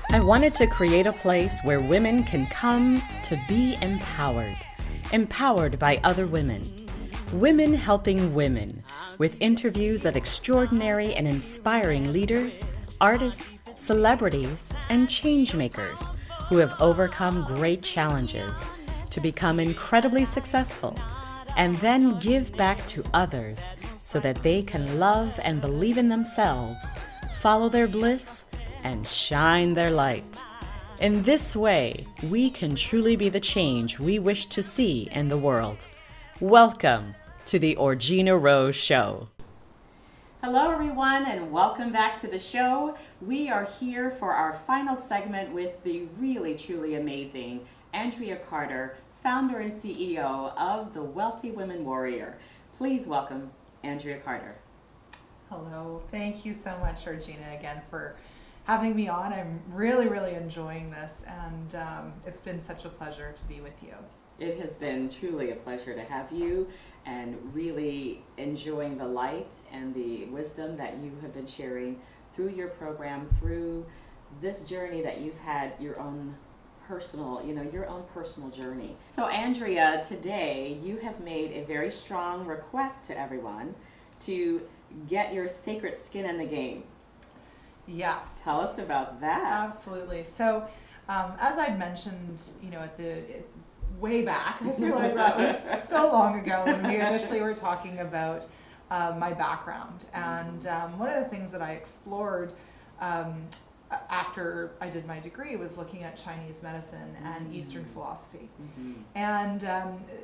I wanted to create a place where women can come to be empowered by other women. Women helping women, with interviews of extraordinary and inspiring leaders, artists, celebrities, and change makers who have overcome great challenges to become incredibly successful and then give back to others so that they can love and believe in themselves, follow their bliss, and shine their light. In this way, we can truly be the change we wish to see in the world. Welcome to the Orgena Rose Show. Hello everyone, and welcome back to the show. We are here for our final segment with the really truly amazing Andrea Carter, founder and CEO of the Wealthy Women Warrior. Please welcome Andrea Carter. Hello, thank you so much, Orgena, again for having me on. I'm really enjoying this, and it's been such a pleasure to be with you. It has been truly a pleasure to have you and really enjoying the light and the wisdom that you have been sharing through your program, through this journey that you've had your own personal journey. So Andrea, today you have made a very strong request to everyone to get your sacred skin in the game. Yes. Tell us about that. Absolutely. So, as I mentioned, way back, I feel like that was so long ago when we initially were talking about my background. And one of the things that I explored after I did my degree was looking at Chinese medicine and Eastern philosophy. And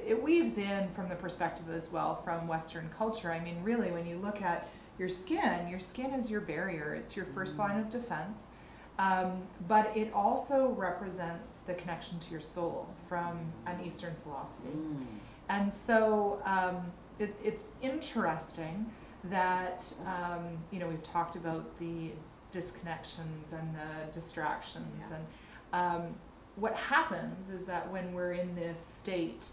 it weaves in from the perspective as well from Western culture. I mean, really, when you look at your skin is your barrier. It's your first line of defense. But it also represents the connection to your soul from an Eastern philosophy. And so it's interesting that, we've talked about the disconnections and the distractions. And what happens is that when we're in this state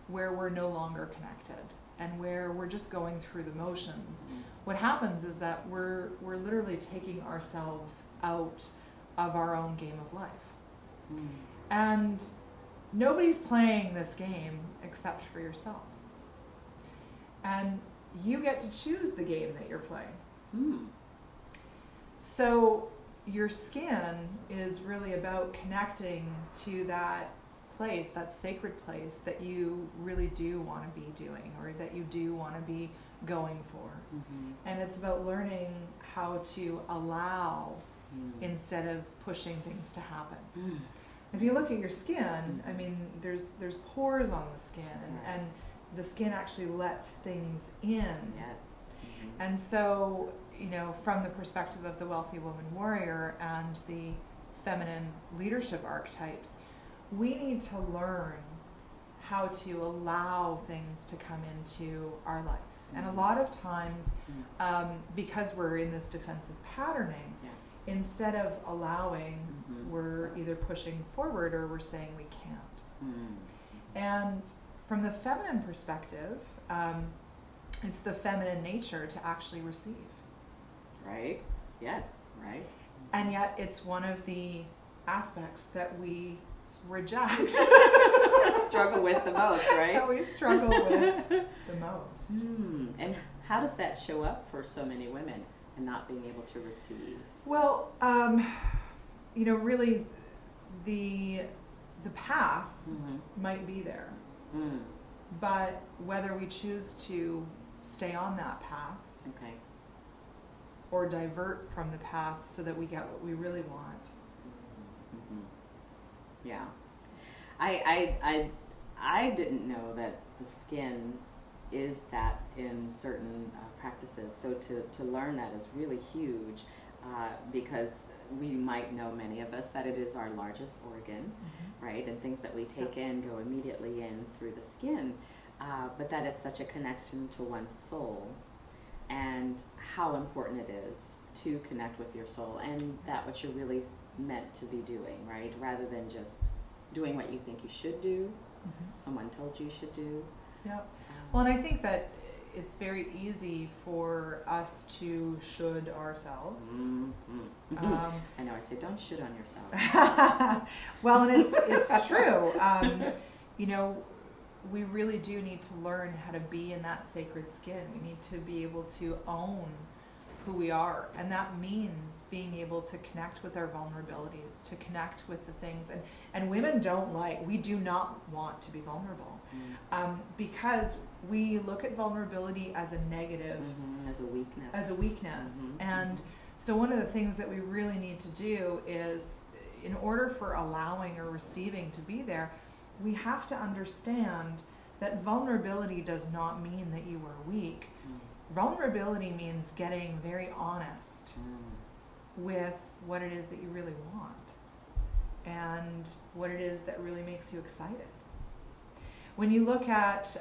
where we're no longer connected and where we're just going through the motions, what happens is that we're literally taking ourselves out of our own game of life. And nobody's playing this game except for yourself. And you get to choose the game that you're playing. So your skin is really about connecting to that place, that sacred place that you really do want to be doing or that you do want to be going for. And it's about learning how to allow instead of pushing things to happen. If you look at your skin, I mean, there's pores on the skin, and the skin actually lets things in. And so, from the perspective of the Wealthy Woman Warrior and the feminine leadership archetypes, we need to learn how to allow things to come into our life. And a lot of times, because we're in this defensive patterning, instead of allowing, we're either pushing forward or we're saying we can't. And from the feminine perspective, it's the feminine nature to actually receive. Right? Yes, right. And yet it's one of the aspects that we reject. Struggle with the most, right? That we struggle with the most. And how does that show up for so many women and not being able to receive? Well, really the path might be there. But whether we choose to stay on that path or divert from the path so that we get what we really want. Yeah. I didn't know that the skin is that in certain practices. So to learn that is really huge because we might know, many of us, that it is our largest organ, right? And things that we take in go immediately in through the skin, but that it's such a connection to one's soul and how important it is to connect with your soul and that what you're really meant to be doing, right? Rather than just doing what you think you should do, someone told you should do. Well, and I think that it's very easy for us to should ourselves. I know, I say don't should on yourself. Well, and it's true. You know, we really do need to learn how to be in that sacred skin. We need to be able to own who we are, and that means being able to connect with our vulnerabilities, to connect with the things, and women we do not want to be vulnerable, because we look at vulnerability as a negative, as a weakness. And so one of the things that we really need to do is, in order for allowing or receiving to be there, we have to understand that vulnerability does not mean that you are weak. Vulnerability means getting very honest with what it is that you really want and what it is that really makes you excited. When you look at,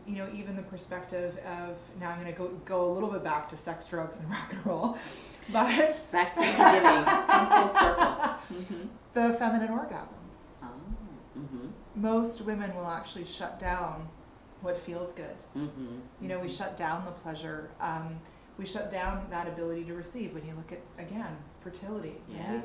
you know, even the perspective of, now I'm going to go a little bit back to sex, drugs, and rock and roll, but back to the beginning, come full circle. The feminine orgasm. Most women will actually shut down what feels good. You know, we shut down the pleasure. We shut down that ability to receive. When you look at, again, fertility, right?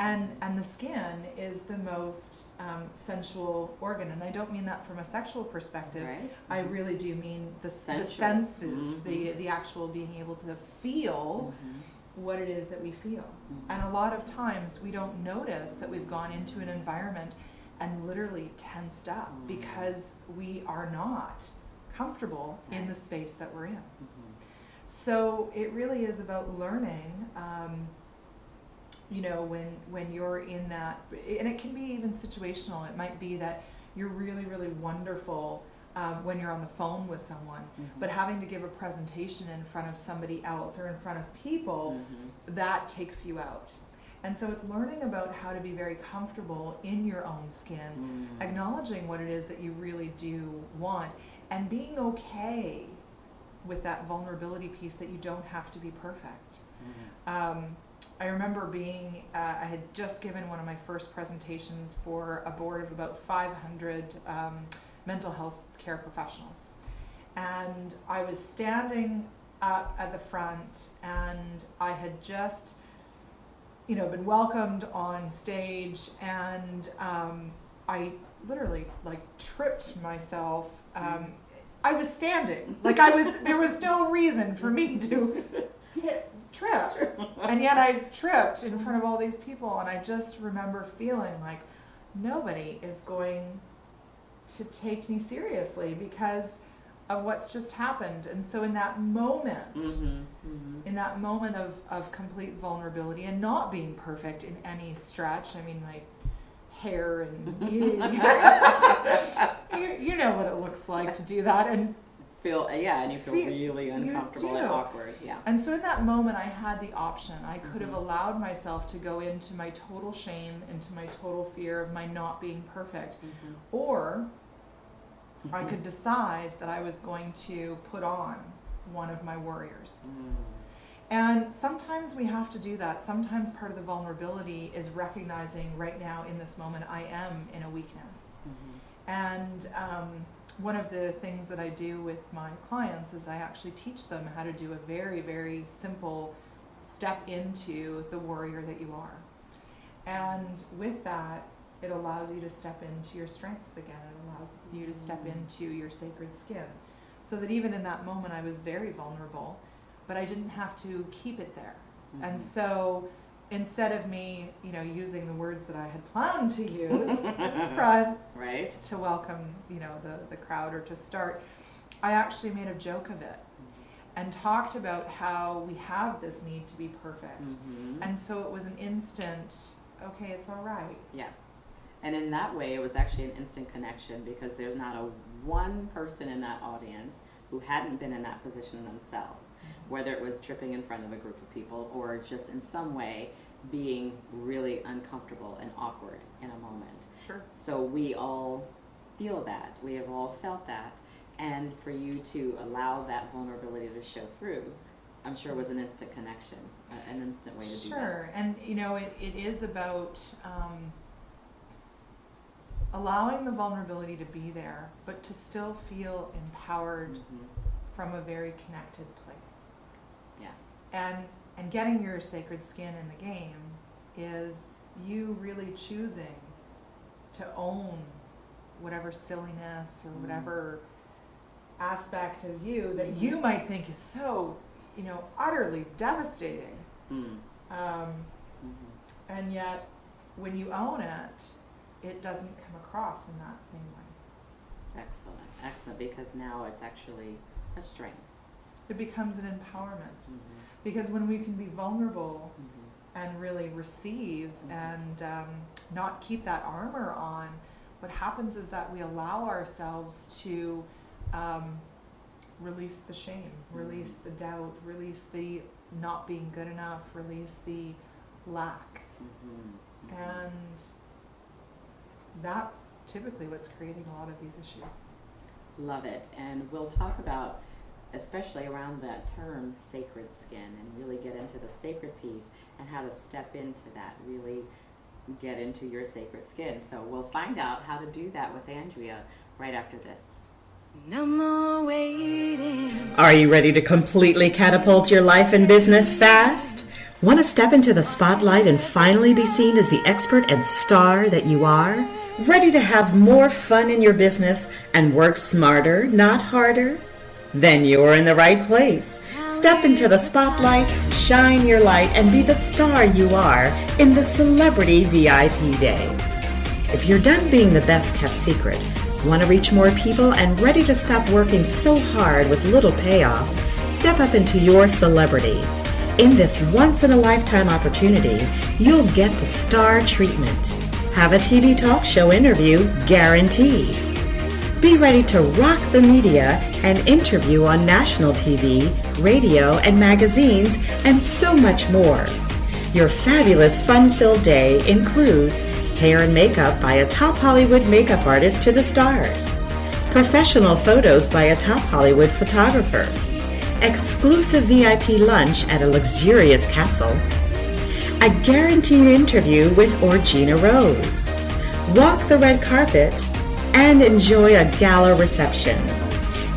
And the skin is the most sensual organ, and I don't mean that from a sexual perspective. I really do mean the senses, the actual being able to feel what it is that we feel. And a lot of times we don't notice that we've gone into an environment and literally tensed up because we are not comfortable in the space that we're in. So it really is about learning, you know, when you're in that, and it can be even situational. It might be that you're really, really wonderful when you're on the phone with someone, but having to give a presentation in front of somebody else or in front of people, that takes you out. And so it's learning about how to be very comfortable in your own skin, acknowledging what it is that you really do want, and being okay with that vulnerability piece, that you don't have to be perfect. I remember being, I had just given one of my first presentations for a board of about 500 mental health care professionals. And I was standing up at the front, and I had just, you know, been welcomed on stage, and I literally tripped myself. I was standing, there was no reason for me to trip, and yet I tripped in front of all these people, and I just remember feeling like nobody is going to take me seriously because of what's just happened. And so in that moment, in that moment of complete vulnerability and not being perfect in any stretch, I mean, my hair and you know what it looks like to do that and and you feel really uncomfortable and awkward. And so in that moment, I had the option. I could have allowed myself to go into my total shame, into my total fear of my not being perfect, or I could decide that I was going to put on one of my warriors. And sometimes we have to do that. Sometimes part of the vulnerability is recognizing right now in this moment I am in a weakness. And one of the things that I do with my clients is I actually teach them how to do a very, very simple step into the warrior that you are. And with that, it allows you to step into your strengths again. It allows you to step into your sacred skin. So that even in that moment, I was very vulnerable, but I didn't have to keep it there. And so instead of me, you know, using the words that I had planned to use at the front to welcome, you know, the crowd or to start, I actually made a joke of it and talked about how we have this need to be perfect. And so it was an instant, okay, it's all right. And in that way, it was actually an instant connection, because there's not a one person in that audience who hadn't been in that position themselves, whether it was tripping in front of a group of people or just in some way being really uncomfortable and awkward in a moment. So we all feel that. We have all felt that. And for you to allow that vulnerability to show through, I'm sure was an instant connection, an instant way to do that. And you know, it is about allowing the vulnerability to be there, but to still feel empowered from a very connected place. Yeah. And getting your sacred skin in the game is you really choosing to own whatever silliness or whatever aspect of you that you might think is so, utterly devastating. And yet, when you own it, it doesn't come across in that same way. Excellent, because now it's actually a strength. It becomes an empowerment. Because when we can be vulnerable and really receive and not keep that armor on, what happens is that we allow ourselves to release the shame, release the doubt, release the not being good enough, release the lack. And that's typically what's creating a lot of these issues. Love it. And we'll talk about, especially around that term, sacred skin, and really get into the sacred piece and how to step into that, really get into your sacred skin. So we'll find out how to do that with Andrea right after this. No more waiting. Are you ready to completely catapult your life and business fast? Want to step into the spotlight and finally be seen as the expert and star that you are? Ready to have more fun in your business and work smarter, not harder? Then you're in the right place. Step into the spotlight, shine your light, and be the star you are in the Celebrity VIP Day. If you're done being the best kept secret, want to reach more people, and ready to stop working so hard with little payoff, step up into your celebrity. In this once-in-a-lifetime opportunity, you'll get the star treatment. Have a TV talk show interview guaranteed. Be ready to rock the media and interview on national TV, radio, and magazines, and so much more. Your fabulous fun-filled day includes hair and makeup by a top Hollywood makeup artist to the stars, professional photos by a top Hollywood photographer, exclusive VIP lunch at a luxurious castle, a guaranteed interview with Orgena Rose, walk the red carpet, and enjoy a gala reception.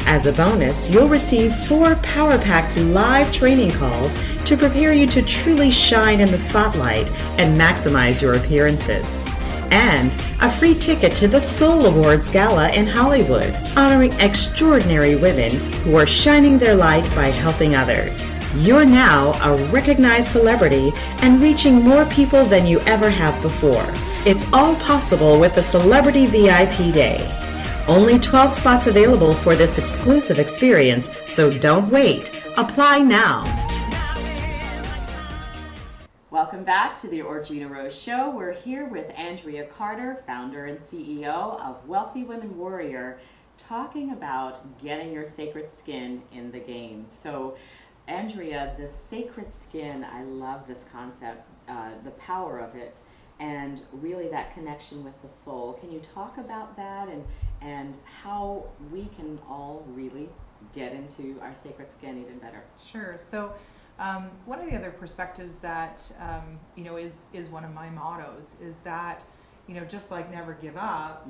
As a bonus, you'll receive 4 power-packed live training calls to prepare you to truly shine in the spotlight and maximize your appearances. And a free ticket to the Soul Awards Gala in Hollywood, honoring extraordinary women who are shining their light by helping others. You're now a recognized celebrity and reaching more people than you ever have before. It's all possible with the Celebrity VIP Day. Only 12 spots available for this exclusive experience, so don't wait. Apply now. Welcome back to the Orgena Rose Show. We're here with Andrea Carter, founder and CEO of Wealthy Women Warrior, talking about getting your sacred skin in the game. So, Andrea, the sacred skin, I love this concept, the power of it, and really that connection with the soul. Can you talk about that and how we can all really get into our sacred skin even better? Sure. So one of the other perspectives that is one of my mottos is that just like never give up,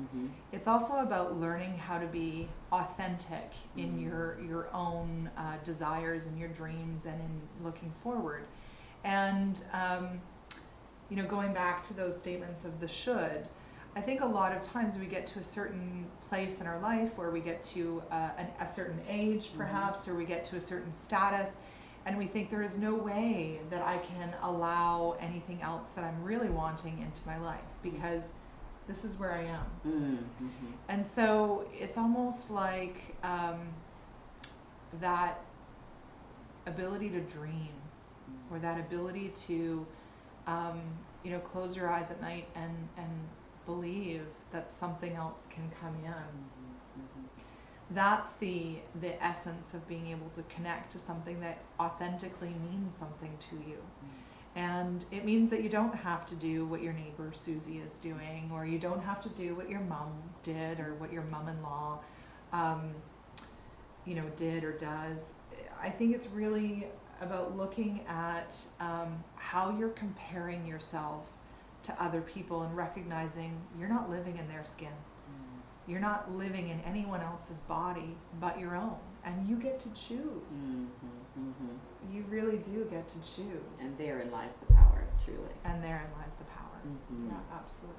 it's also about learning how to be authentic in your own desires and your dreams and in looking forward. And going back to those statements of the should, I think a lot of times we get to a certain place in our life where we get to a certain age perhaps, or we get to a certain status, and we think there is no way that I can allow anything else that I'm really wanting into my life because this is where I am. And so it's almost like that ability to dream, or that ability to close your eyes at night and believe that something else can come in. That's the essence of being able to connect to something that authentically means something to you. And it means that you don't have to do what your neighbor Susie is doing, or you don't have to do what your mom did, or what your mom-in-law did or does. I think it's really about looking at how you're comparing yourself to other people and recognizing you're not living in their skin. You're not living in anyone else's body but your own, and you get to choose. You really do get to choose. And therein lies the power, truly. And therein lies the power. Yeah, absolutely.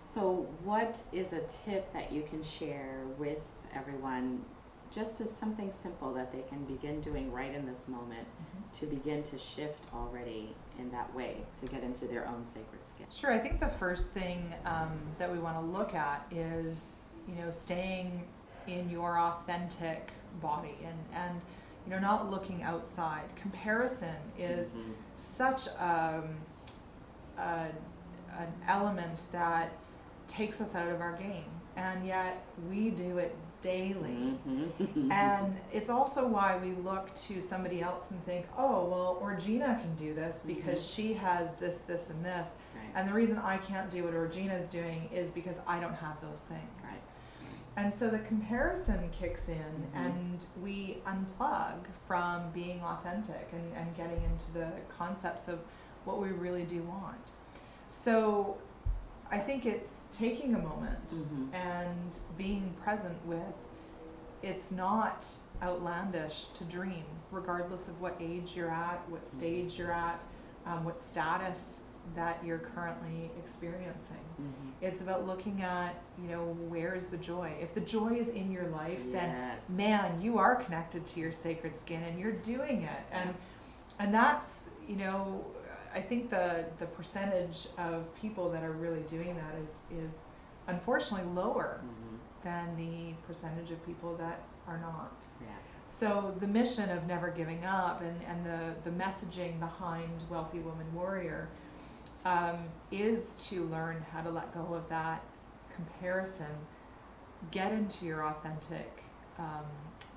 So what is a tip that you can share with everyone, just as something simple that they can begin doing right in this moment to begin to shift already in that way, to get into their own sacred skin? Sure. I think the first thing that we want to look at is, staying in your authentic body and not looking outside. Comparison is such an element that takes us out of our game, and yet we do it daily. And it's also why we look to somebody else and think, oh, well, Orgena can do this because she has this, this, and this. Right. And the reason I can't do what Orgena's doing is because I don't have those things. Right. And so the comparison kicks in, and we unplug from being authentic and getting into the concepts of what we really do want. So I think it's taking a moment and being present with, it's not outlandish to dream, regardless of what age you're at, what stage you're at, what status that you're currently experiencing. It's about looking at, where is the joy? If the joy is in your life, then man, you are connected to your sacred skin and you're doing it. And that's, I think the percentage of people that are really doing that is unfortunately lower than the percentage of people that are not. So the mission of never giving up and the messaging behind Wealthy Woman Warrior is to learn how to let go of that comparison, get into your authentic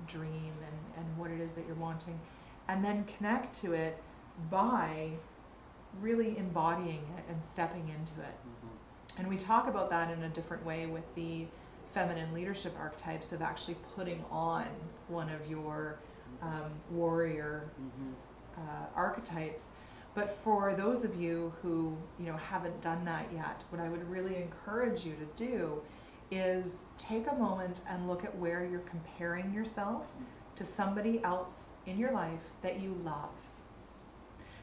dream and what it is that you're wanting, and then connect to it by really embodying it and stepping into it. And we talk about that in a different way with the feminine leadership archetypes of actually putting on one of your warrior archetypes. But for those of you who haven't done that yet, what I would really encourage you to do is take a moment and look at where you're comparing yourself to somebody else in your life that you love.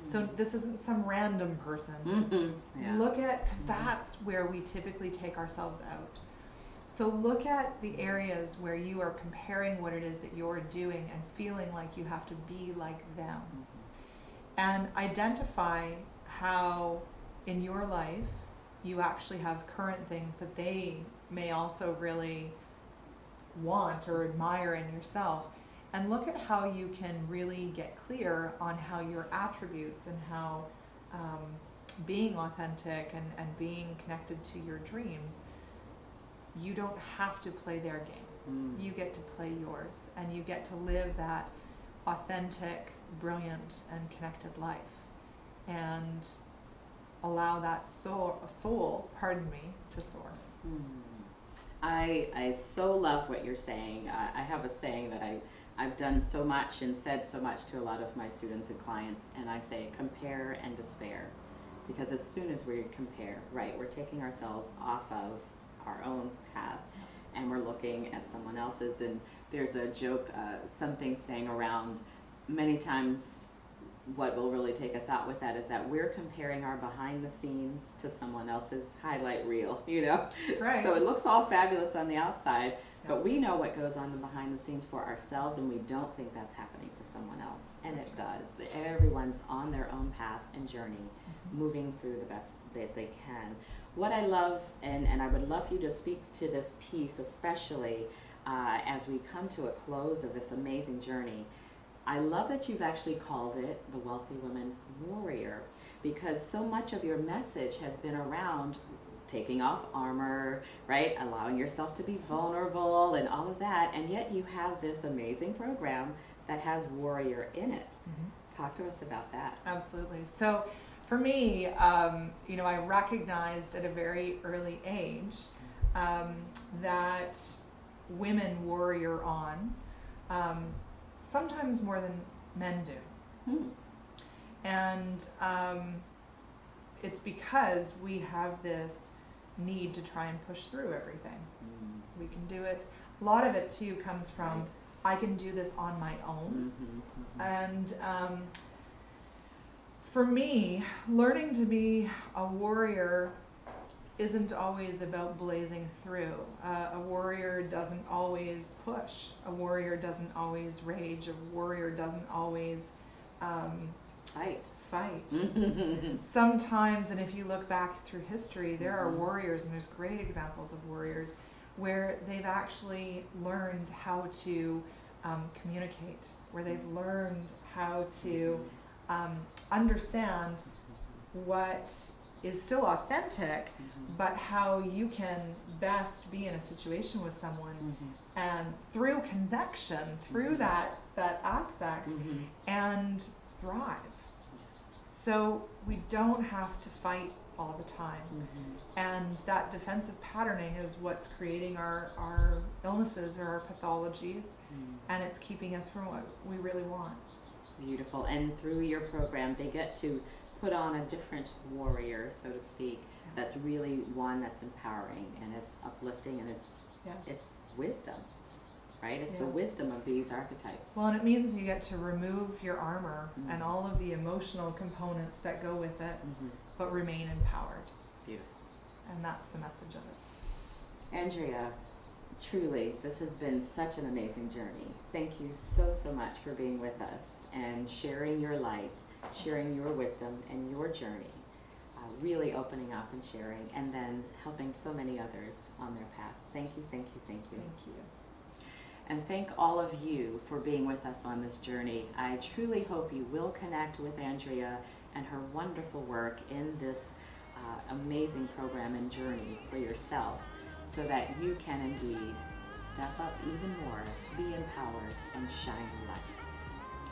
So this isn't some random person. Look at, because that's where we typically take ourselves out. So look at the areas where you are comparing what it is that you're doing and feeling like you have to be like them. And identify how in your life you actually have current things that they may also really want or admire in yourself. And look at how you can really get clear on how your attributes and how being authentic and being connected to your dreams, you don't have to play their game. You get to play yours, and you get to live that authentic, brilliant, and connected life, and allow that soul, to soar. I so love what you're saying. I have a saying that I've done so much and said so much to a lot of my students and clients, and I say compare and despair. Because as soon as we compare, right, we're taking ourselves off of our own path and we're looking at someone else's. And there's a joke, something saying around, many times what will really take us out with that is that we're comparing our behind the scenes to someone else's highlight reel, That's right. So it looks all fabulous on the outside, but we know what goes on behind the scenes for ourselves, and we don't think that's happening for someone else. And it does. Everyone's on their own path and journey, moving through the best that they can. What I love, and I would love you to speak to this piece, especially as we come to a close of this amazing journey. I love that you've actually called it the Wealthy Woman Warrior, because so much of your message has been around taking off armor, right? Allowing yourself to be vulnerable and all of that, and yet you have this amazing program that has warrior in it. Talk to us about that. Absolutely. So for me, I recognized at a very early age that women warrior on sometimes more than men do. And it's because we have this need to try and push through everything. We can do it. A lot of it too comes from, I can do this on my own. And for me, learning to be a warrior isn't always about blazing through. A warrior doesn't always push. A warrior doesn't always rage. A warrior doesn't always fight. Sometimes, and if you look back through history, there are warriors, and there's great examples of warriors where they've actually learned how to communicate, where they've learned how to understand what is still authentic, but how you can best be in a situation with someone and through connection, through that aspect, and thrive. So we don't have to fight all the time. And that defensive patterning is what's creating our illnesses or our pathologies, and it's keeping us from what we really want. Beautiful. And through your program, they get to put on a different warrior, so to speak, that's really one that's empowering, and it's uplifting, and it's wisdom, right? It's the wisdom of these archetypes. Well, and it means you get to remove your armor and all of the emotional components that go with it, but remain empowered. Beautiful. And that's the message of it. Andrea, truly, this has been such an amazing journey. Thank you so, so much for being with us and sharing your light, sharing your wisdom and your journey, really opening up and sharing, and then helping so many others on their path. Thank you, thank you, thank you. Thank you. And thank all of you for being with us on this journey. I truly hope you will connect with Andrea and her wonderful work in this amazing program and journey for yourself, so that you can indeed step up even more, be empowered, and shine light.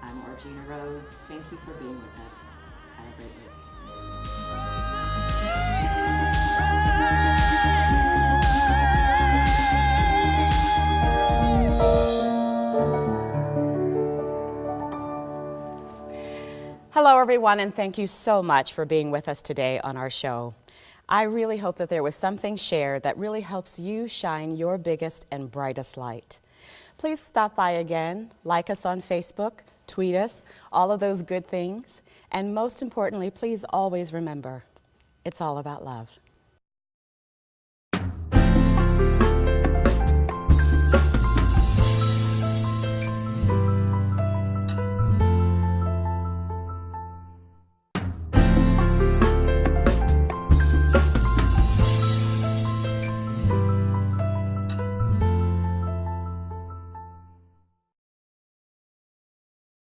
I'm Orgena Rose. Thank you for being with us. Have a great week. Hello, everyone, and thank you so much for being with us today on our show. I really hope that there was something shared that really helps you shine your biggest and brightest light. Please stop by again, like us on Facebook, tweet us, all of those good things. And most importantly, please always remember, it's all about love.